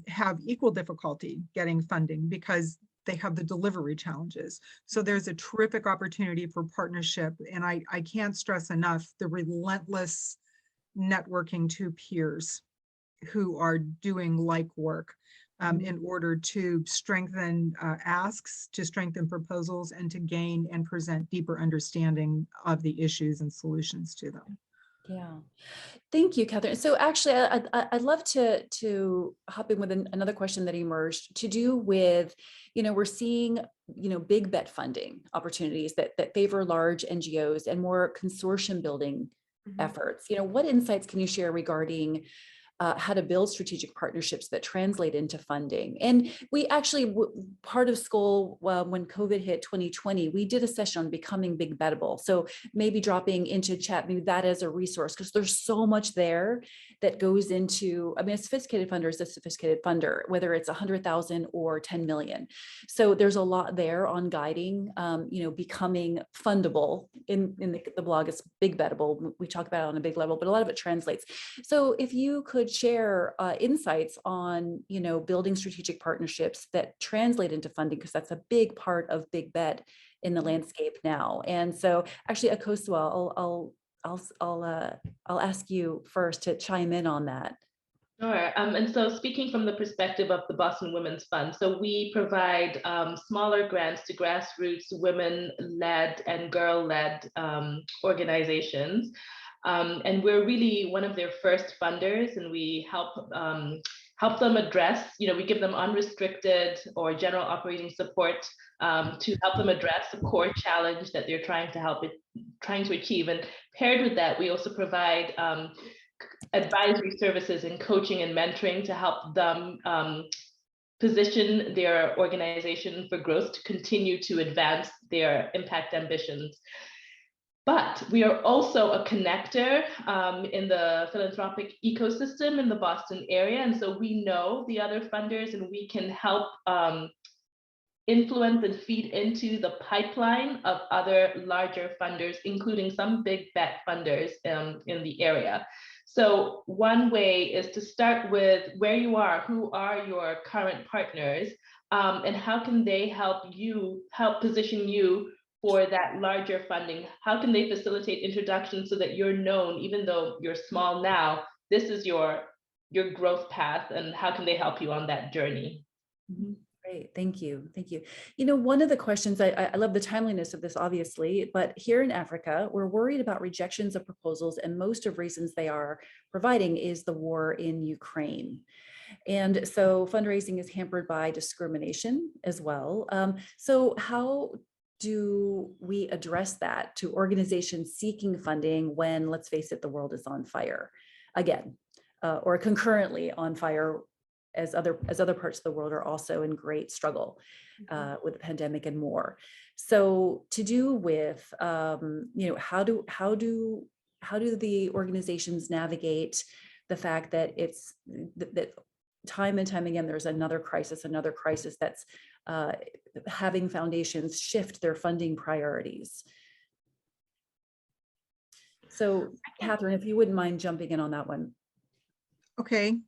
have equal difficulty getting funding because they have the delivery challenges. So there's a terrific opportunity for partnership. And I can't stress enough the relentless networking to peers who are doing like work in order to strengthen asks, to strengthen proposals, and to gain and present deeper understanding of the issues and solutions to them. yeah. Thank you, Catherine. So actually, I'd love to hop in with another question that emerged to do with, you know, we're seeing, you know, big bet funding opportunities that favor large NGOs and more consortium building efforts. You know, what insights can you share regarding how to build strategic partnerships that translate into funding? And we actually, part of Skoll, when COVID hit 2020, we did a session on becoming big bettable. So maybe dropping into chat, maybe that as a resource, because there's so much there that goes into, I mean, a sophisticated funder is a sophisticated funder, whether it's 100,000 or 10 million. So there's a lot there on guiding, you know, becoming fundable. In the blog, it's big bettable. We talk about it on a big level, but a lot of it translates. So if you could share insights on, you know, building strategic partnerships that translate into funding, because that's a big part of big bet in the landscape now. And so actually, Akosua, I'll ask you first to chime in on that. Sure. And so speaking from the perspective of the Boston Women's Fund, so we provide smaller grants to grassroots women-led and girl-led organizations. And we're really one of their first funders, and we help them address, we give them unrestricted or general operating support to help them address the core challenge that they're trying to achieve. And paired with that, we also provide advisory services and coaching and mentoring to help them position their organization for growth, to continue to advance their impact ambitions. But we are also a connector in the philanthropic ecosystem in the Boston area. And so we know the other funders, and we can help influence and feed into the pipeline of other larger funders, including some big bet funders in the area. So one way is to start with where you are, who are your current partners, and how can they help position you for that larger funding? How can they facilitate introductions so that you're known, even though you're small now, this is your growth path, and how can they help you on that journey? Mm-hmm. Great, thank you, thank you. One of the questions, I love the timeliness of this, obviously, but here in Africa, we're worried about rejections of proposals, and most of reasons they are providing is the war in Ukraine. And so fundraising is hampered by discrimination as well. So how do we address that to organizations seeking funding when, let's face it, the world is on fire again, or concurrently on fire, as other parts of the world are also in great struggle with the pandemic and more. So to do with, how do the organizations navigate the fact that that time and time again, there's another crisis that's having foundations shift their funding priorities. So Catherine, if you wouldn't mind jumping in on that one. Okay.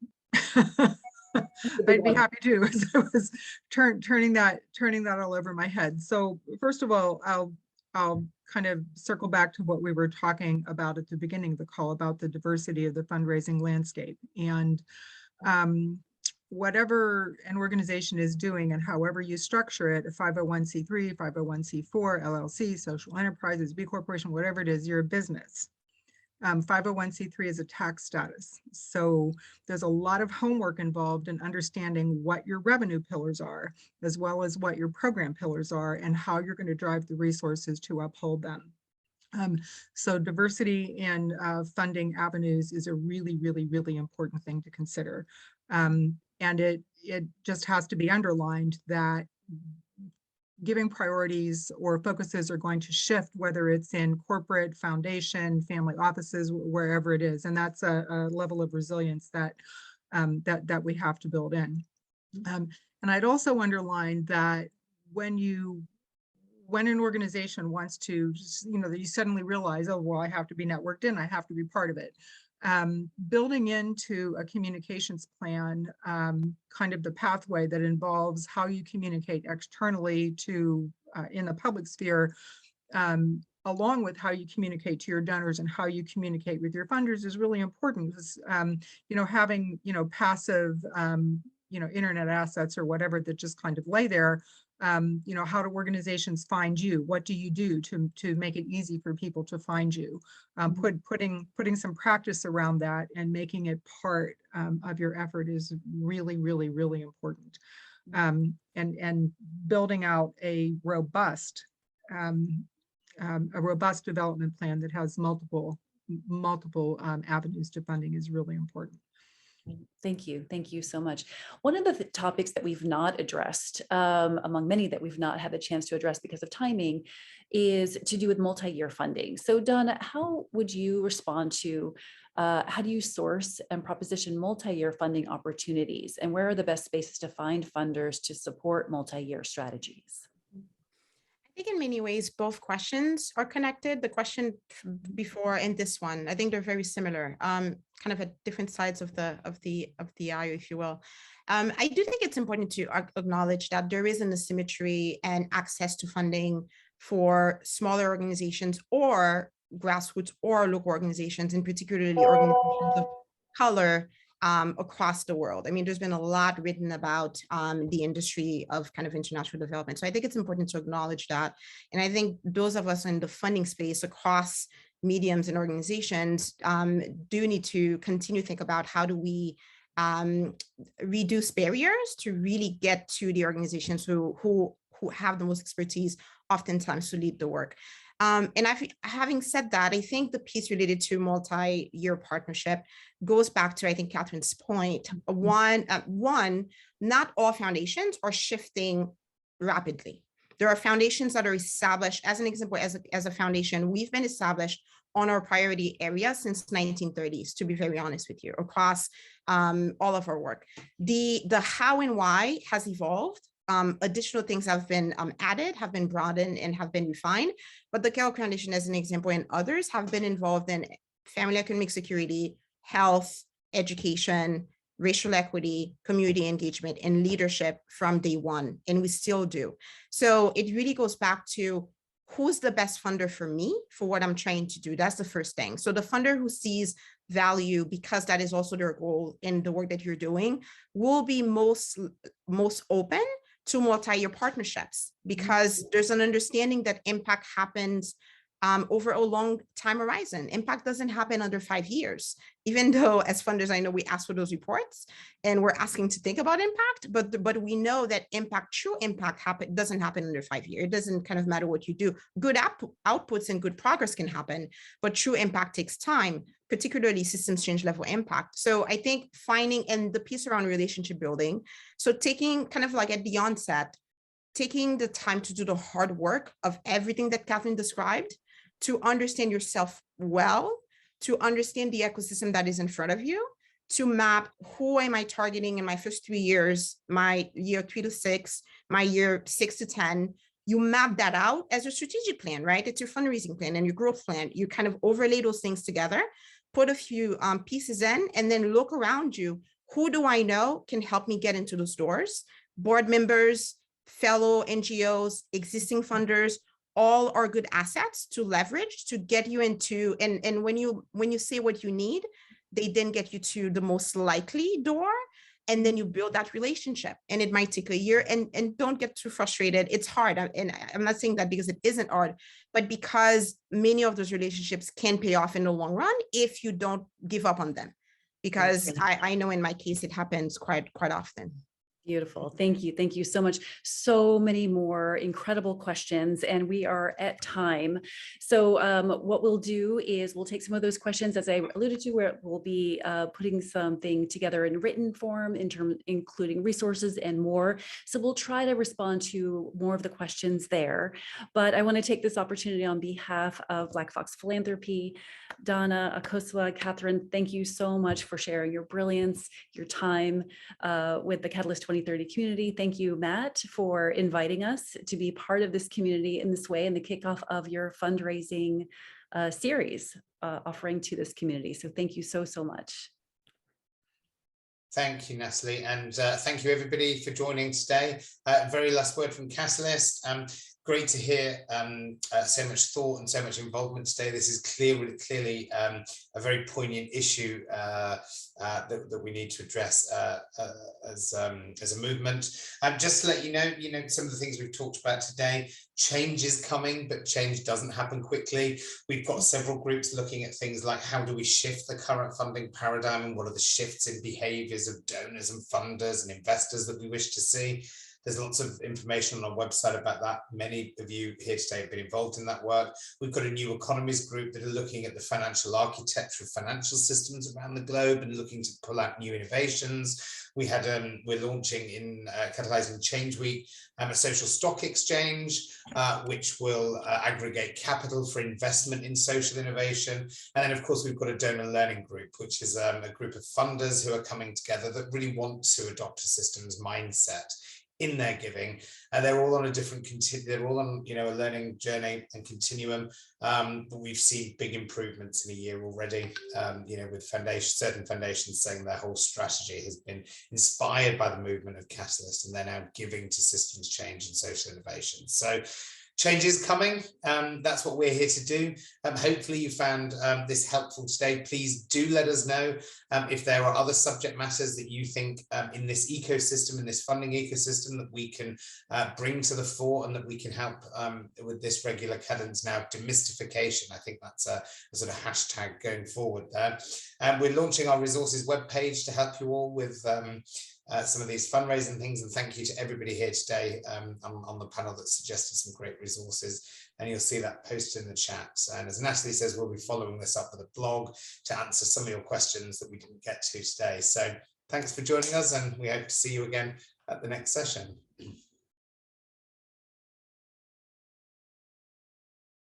I'd be happy to, as I was turning that all over my head. So first of all, I'll kind of circle back to what we were talking about at the beginning of the call about the diversity of the fundraising landscape. And whatever an organization is doing and however you structure it, a 501c3, 501c4, LLC, social enterprises, B corporation, whatever it is, you're a business. 501c3 is a tax status. So there's a lot of homework involved in understanding what your revenue pillars are, as well as what your program pillars are and how you're going to drive the resources to uphold them. So diversity in funding avenues is a really, really, really important thing to consider. And it just has to be underlined that giving priorities or focuses are going to shift, whether it's in corporate, foundation, family offices, wherever it is. And that's a level of resilience that we have to build in. And I'd also underline that when an organization wants to, you suddenly realize, oh, well, I have to be networked in, I have to be part of it. Building into a communications plan kind of the pathway that involves how you communicate externally to in the public sphere, along with how you communicate to your donors and how you communicate with your funders is really important. Because, having passive internet assets or whatever that just kind of lay there. How do organizations find you? What do you do to make it easy for people to find you? Putting some practice around that and making it part of your effort is really, really, really important. And building out a robust development plan that has multiple avenues to funding is really important. Thank you. Thank you so much. One of the topics that we've not addressed, among many that we've not had the chance to address because of timing, is to do with multi-year funding. So Dana, how would you respond to, how do you source and proposition multi-year funding opportunities? And where are the best spaces to find funders to support multi-year strategies? I think in many ways, both questions are connected. The question before and this one, I think they're very similar, kind of at different sides of the aisle, if you will. I do think it's important to acknowledge that there is an asymmetry and access to funding for smaller organizations or grassroots or local organizations, and particularly organizations of color across the world. I mean, there's been a lot written about the industry of kind of international development. So I think it's important to acknowledge that. And I think those of us in the funding space across mediums and organizations do need to continue to think about how do we reduce barriers to really get to the organizations who have the most expertise, oftentimes to lead the work. And having said that, I think the piece related to multi-year partnership goes back to, I think, Catherine's point. One, not all foundations are shifting rapidly. There are foundations that are established. As an example, as a foundation, we've been established on our priority area since 1930s, to be very honest with you, across all of our work. The how and why has evolved. Additional things have been added, have been broadened, and have been refined. But the Kellogg Foundation, as an example, and others have been involved in family economic security, health, education, racial equity, community engagement, and leadership from day one, and we still do. So it really goes back to who's the best funder for me for what I'm trying to do. That's the first thing. So the funder who sees value, because that is also their goal in the work that you're doing, will be most open to multi-year partnerships, because there's an understanding that impact happens over a long time horizon. Impact doesn't happen under 5 years, even though as funders, I know we ask for those reports and we're asking to think about impact, but we know that true impact doesn't happen under 5 years. It doesn't kind of matter what you do. Good outputs and good progress can happen, but true impact takes time, particularly systems change level impact. So I think finding, and the piece around relationship building, so taking kind of like at the onset, taking the time to do the hard work of everything that Catherine described, to understand yourself well, to understand the ecosystem that is in front of you, to map who am I targeting in my first 3 years, my year 3 to 6, my year 6 to 10. You map that out as a strategic plan, right? It's your fundraising plan and your growth plan. You kind of overlay those things together, put a few pieces in, and then look around you. Who do I know can help me get into those doors? Board members, fellow NGOs, existing funders, all are good assets to leverage to get you into, and when you say what you need, they then get you to the most likely door, and then you build that relationship. And it might take a year, and don't get too frustrated. It's hard, and I'm not saying that because it isn't hard, but because many of those relationships can pay off in the long run if you don't give up on them. Because I know in my case it happens quite often. Beautiful. Thank you. Thank you so much. So many more incredible questions, and we are at time. So what we'll do is we'll take some of those questions, as I alluded to, where we'll be putting something together in written form, including resources and more. So we'll try to respond to more of the questions there. But I want to take this opportunity on behalf of Black Fox Philanthropy, Dana, Akosua, Catherine, thank you so much for sharing your brilliance, your time with the Catalyst 2030 community. Thank you, Matt, for inviting us to be part of this community in this way, and the kickoff of your fundraising series offering to this community. So thank you so much. Thank you, Natalie, and thank you everybody for joining today. Very last word from Catalyst. Great to hear so much thought and so much involvement today. This is clearly a very poignant issue that we need to address as a movement. Just to let you know, some of the things we've talked about today, change is coming, but change doesn't happen quickly. We've got several groups looking at things like how do we shift the current funding paradigm, and what are the shifts in behaviors of donors and funders and investors that we wish to see. There's lots of information on our website about that. Many of you here today have been involved in that work. We've got a new economies group that are looking at the financial architecture of financial systems around the globe and looking to pull out new innovations. We're launching in Catalyzing Change Week a social stock exchange, which will aggregate capital for investment in social innovation. And then, of course, we've got a donor learning group, which is a group of funders who are coming together that really want to adopt a systems mindset in their giving. They're all on a different, they're all on a learning journey and continuum, but we've seen big improvements in a year already, with certain foundations saying their whole strategy has been inspired by the movement of Catalyst, and they're now giving to systems change and social innovation. So change is coming. That's what we're here to do. Hopefully you found this helpful today. Please do let us know if there are other subject matters that you think in this ecosystem, in this funding ecosystem, that we can bring to the fore and that we can help with this regular cadence now, demystification. I think that's a sort of hashtag going forward there. We're launching our resources webpage to help you all with some of these fundraising things, and thank you to everybody here today on the panel that suggested some great resources, and you'll see that posted in the chat. And as Natalie says, we'll be following this up with a blog to answer some of your questions that we didn't get to today. So thanks for joining us, and we hope to see you again at the next session.